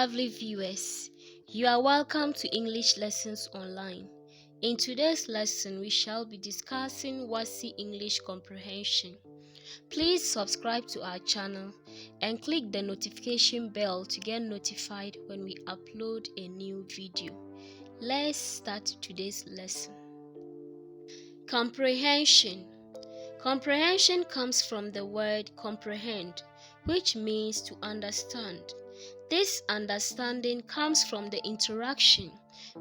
lovely viewers, you are welcome to English Lessons Online. In today's lesson, we shall be discussing Wassce English Comprehension. Please subscribe to our channel and click the notification bell to get notified when we upload a new video. Let's start today's lesson. Comprehension. Comprehension comes from the word comprehend, which means to understand. This understanding comes from the interaction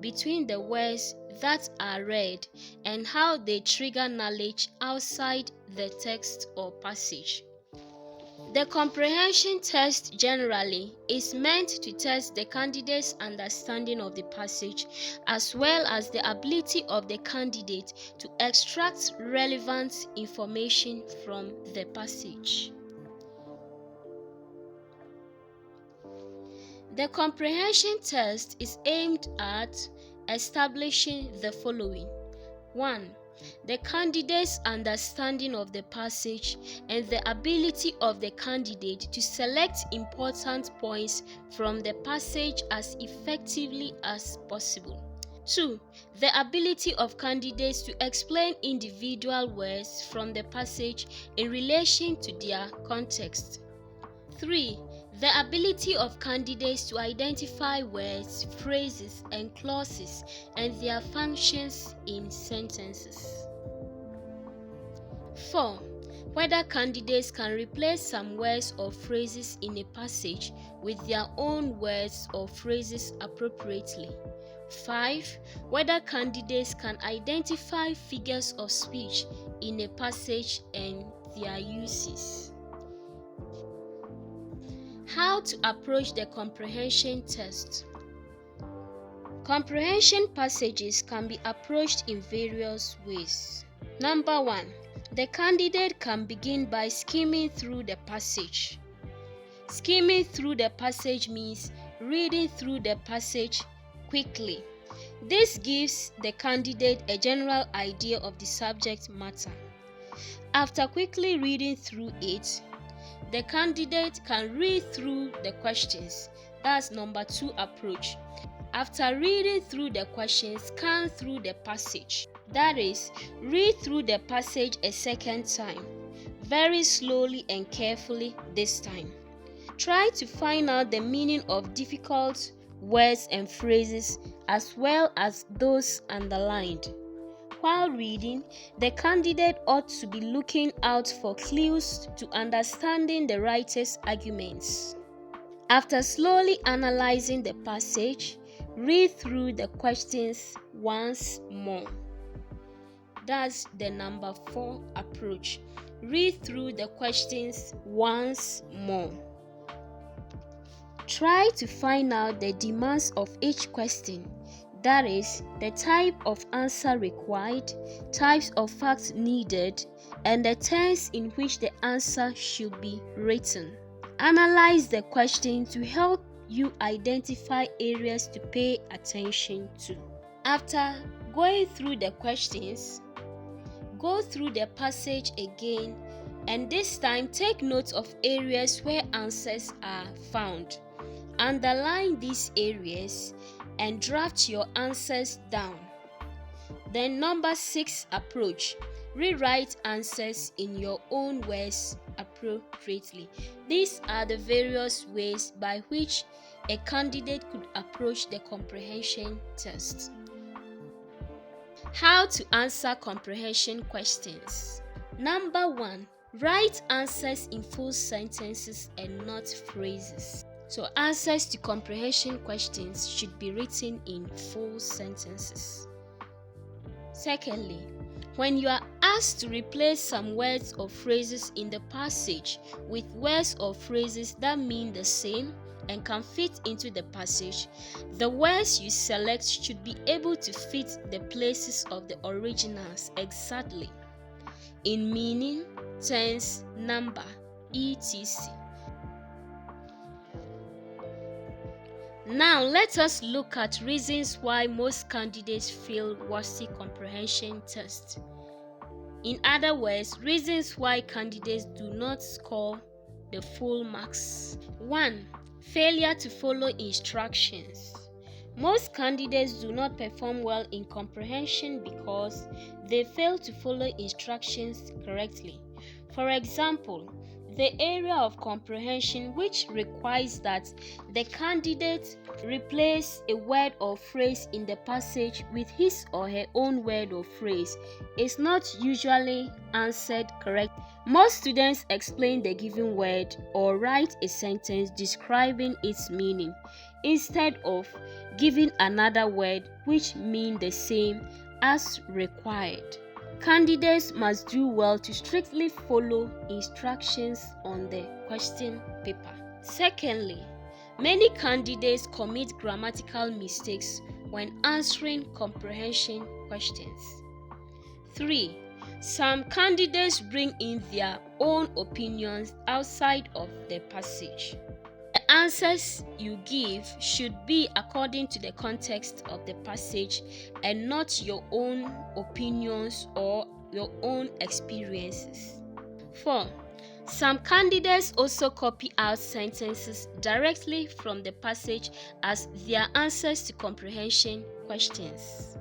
between the words that are read and how they trigger knowledge outside the text or passage. The comprehension test generally is meant to test the candidate's understanding of the passage as well as the ability of the candidate to extract relevant information from the passage. The comprehension test is aimed at establishing the following. 1. The candidate's understanding of the passage and the ability of the candidate to select important points from the passage as effectively as possible. 2. The ability of candidates to explain individual words from the passage in relation to their context. 3. The ability of candidates to identify words, phrases, and clauses and their functions in sentences. 4. Whether candidates can replace some words or phrases in a passage with their own words or phrases appropriately. 5. Whether candidates can identify figures of speech in a passage and their uses. How to approach the comprehension test. Comprehension passages can be approached in various ways. Number 1. The candidate can begin by skimming through the passage. Skimming through the passage means reading through the passage quickly. This gives the candidate a general idea of the subject matter. After quickly reading through it, the candidate can read through the questions. That's number 2 approach. After reading through the questions, scan through the passage. That is, read through the passage a second time, very slowly and carefully this time. Try to find out the meaning of difficult words and phrases as well as those underlined. While reading, the candidate ought to be looking out for clues to understanding the writer's arguments. After slowly analyzing the passage, read through the questions once more. That's the number 4 approach. Read through the questions once more. Try to find out the demands of each question. That is, the type of answer required, types of facts needed, and the tense in which the answer should be written. Analyze the question to help you identify areas to pay attention to. After going through the questions, go through the passage again, and this time take note of areas where answers are found. Underline these areas and draft your answers down. Then number 6 approach. Rewrite answers in your own words appropriately. These are the various ways by which a candidate could approach the comprehension test. How to answer comprehension questions. Number 1. Write answers in full sentences and not phrases. So answers to comprehension questions should be written in full sentences. Secondly, when you are asked to replace some words or phrases in the passage with words or phrases that mean the same and can fit into the passage, the words you select should be able to fit the places of the originals exactly in meaning, tense, number, etc. Now let us look at reasons why most candidates fail Wassce comprehension test. In other words, reasons why candidates do not score the full marks. 1. Failure to follow instructions. Most candidates do not perform well in comprehension because they fail to follow instructions correctly. For example, the area of comprehension which requires that the candidate replace a word or phrase in the passage with his or her own word or phrase is not usually answered correctly. Most students explain the given word or write a sentence describing its meaning instead of giving another word which mean the same as required. Candidates must do well to strictly follow instructions on the question paper. Secondly, many candidates commit grammatical mistakes when answering comprehension questions. 3. Some candidates bring in their own opinions outside of the passage. The answers you give should be according to the context of the passage and not your own opinions or your own experiences. 4. Some candidates also copy out sentences directly from the passage as their answers to comprehension questions.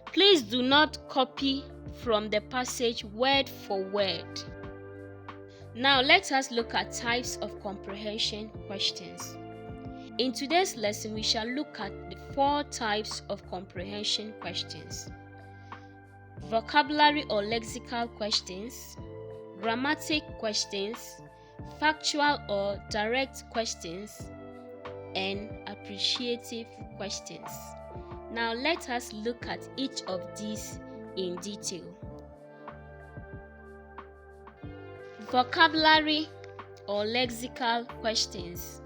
Please do not copy from the passage word for word. Now let us look at types of comprehension questions. In today's lesson, we shall look at the 4 types of comprehension questions: vocabulary or lexical questions, grammatic questions, factual or direct questions, and appreciative questions. Now let us look at each of these in detail. Vocabulary or lexical questions.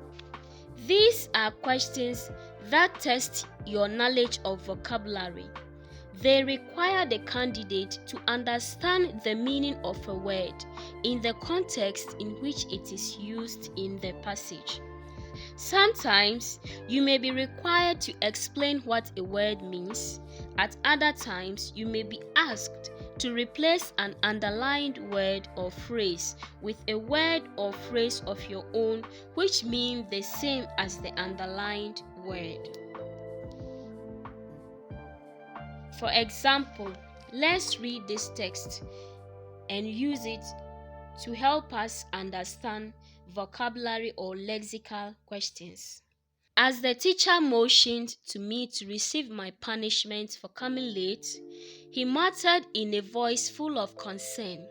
These are questions that test your knowledge of vocabulary. They require the candidate to understand the meaning of a word in the context in which it is used in the passage. Sometimes you may be required to explain what a word means. At other times, you may be asked to replace an underlined word or phrase with a word or phrase of your own which mean the same as the underlined word. For example, let's read this text and use it to help us understand vocabulary or lexical questions. As the teacher motioned to me to receive my punishment for coming late, he muttered in a voice full of concern,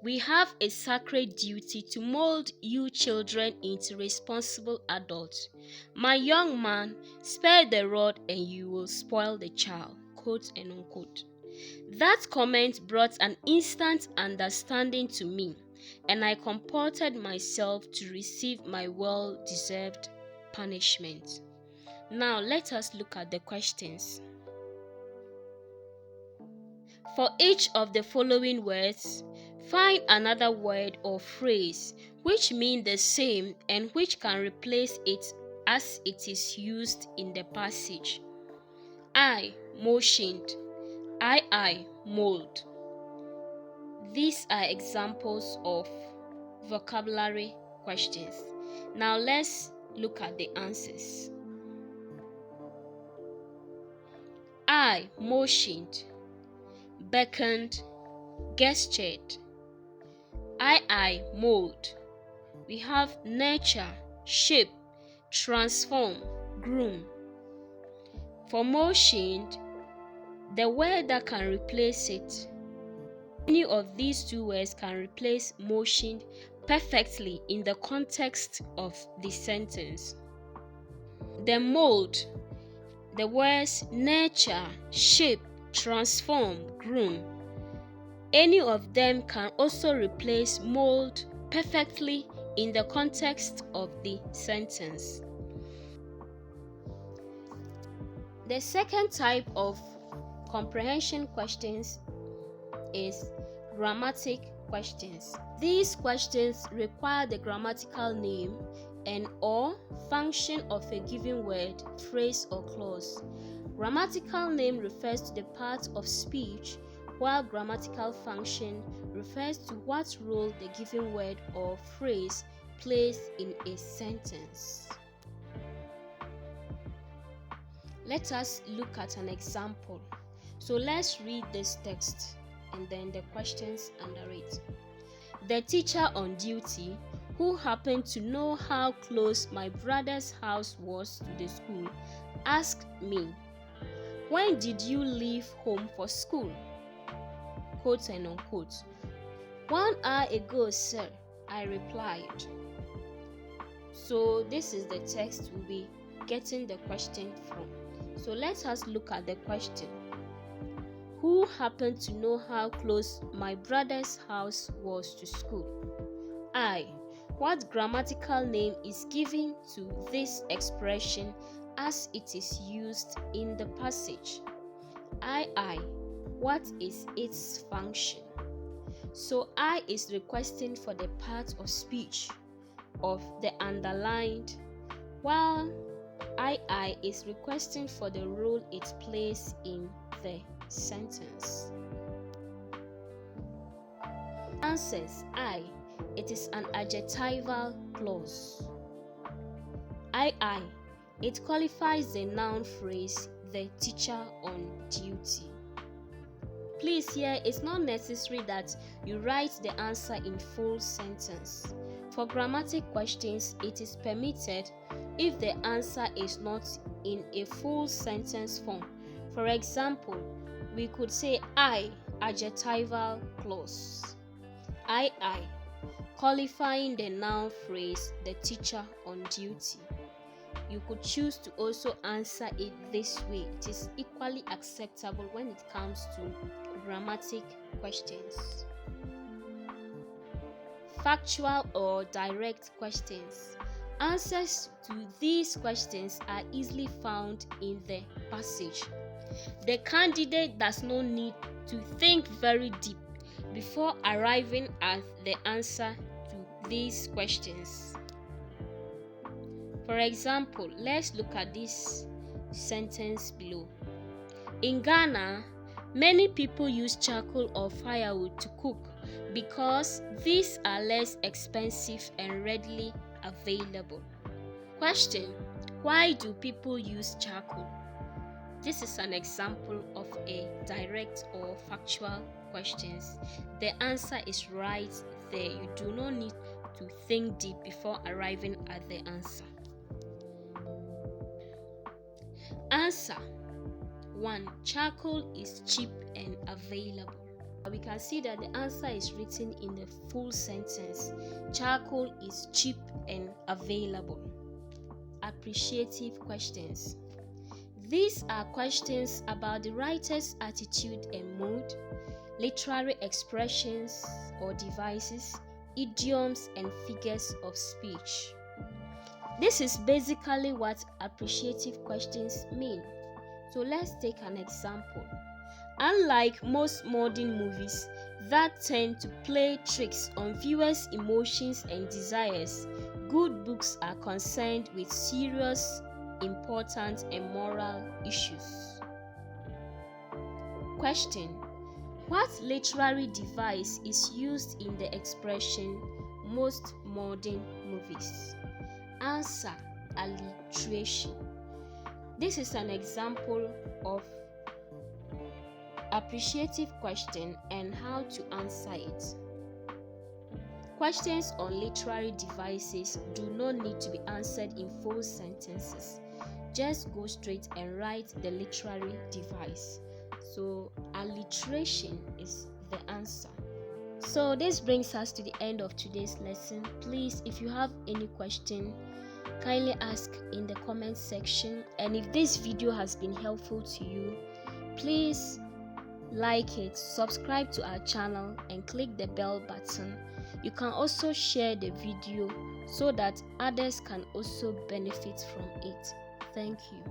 "We have a sacred duty to mold you children into responsible adults. My young man, spare the rod and you will spoil the child." Quote and unquote. That comment brought an instant understanding to me, and I comported myself to receive my well-deserved punishment. Now let us look at the questions. For each of the following words, find another word or phrase which mean the same and which can replace it as it is used in the passage. I motioned. I mold. These are examples of vocabulary questions. Now let's look at the answers. I motioned, beckoned, gestured. I mold. We have nurture, shape, transform, groom. For motioned, the word that can replace it. Any of these 2 words can replace motioned perfectly in the context of the sentence. The mold, the words nurture, shape, transform, groom. Any of them can also replace mold perfectly in the context of the sentence. The second type of comprehension questions is grammatic questions. These questions require the grammatical name and or function of a given word, phrase or clause. Grammatical name refers to the part of speech, while grammatical function refers to what role the given word or phrase plays in a sentence. Let us look at an example. So let's read this text and then the questions under it. The teacher on duty, who happened to know how close my brother's house was to the school, asked me, "When did you leave home for school?" Quote and unquote. "1 hour ago, sir," I replied. So this is the text we'll be getting the question from. So let us look at the question. Who happened to know how close my brother's house was to school? I. What grammatical name is given to this expression as it is used in the passage? I. What is its function? So I is requesting for the part of speech of the underlined, while I is requesting for the role it plays in the sentence. Answers. I. It is an adjectival clause. I. It qualifies the noun phrase the teacher on duty. Please, here it's not necessary that you write the answer in full sentence. For grammatic questions, it is permitted if the answer is not in a full sentence form. For example, we could say I, adjectival clause. I, qualifying the noun phrase the teacher on duty. You could choose to also answer it this way. It is equally acceptable when it comes to grammatic questions. Factual or direct questions. Answers to these questions are easily found in the passage. The candidate does not need to think very deep before arriving at the answer to these questions. For example, let's look at this sentence below. In Ghana, many people use charcoal or firewood to cook because these are less expensive and readily available. Question: why do people use charcoal? This is an example of a direct or factual question. The answer is right there. You do not need to think deep before arriving at the answer. Answer 1. Charcoal is cheap and available. We can see that the answer is written in the full sentence. Charcoal is cheap and available. Appreciative questions. These are questions about the writer's attitude and mood, literary expressions or devices, idioms and figures of speech. This is basically what appreciative questions mean. So let's take an example. Unlike most modern movies that tend to play tricks on viewers' emotions and desires, good books are concerned with serious, important, and moral issues. Question: what literary device is used in the expression most modern movies? Answer: alliteration. This is an example of appreciative question and how to answer it. Questions on literary devices do not need to be answered in full sentences. Just go straight and write the literary device. So alliteration is the answer. So this brings us to the end of today's lesson. Please, if you have any question, kindly ask in the comment section. And if this video has been helpful to you, please like it, subscribe to our channel, and click the bell button. You can also share the video so that others can also benefit from it. Thank you.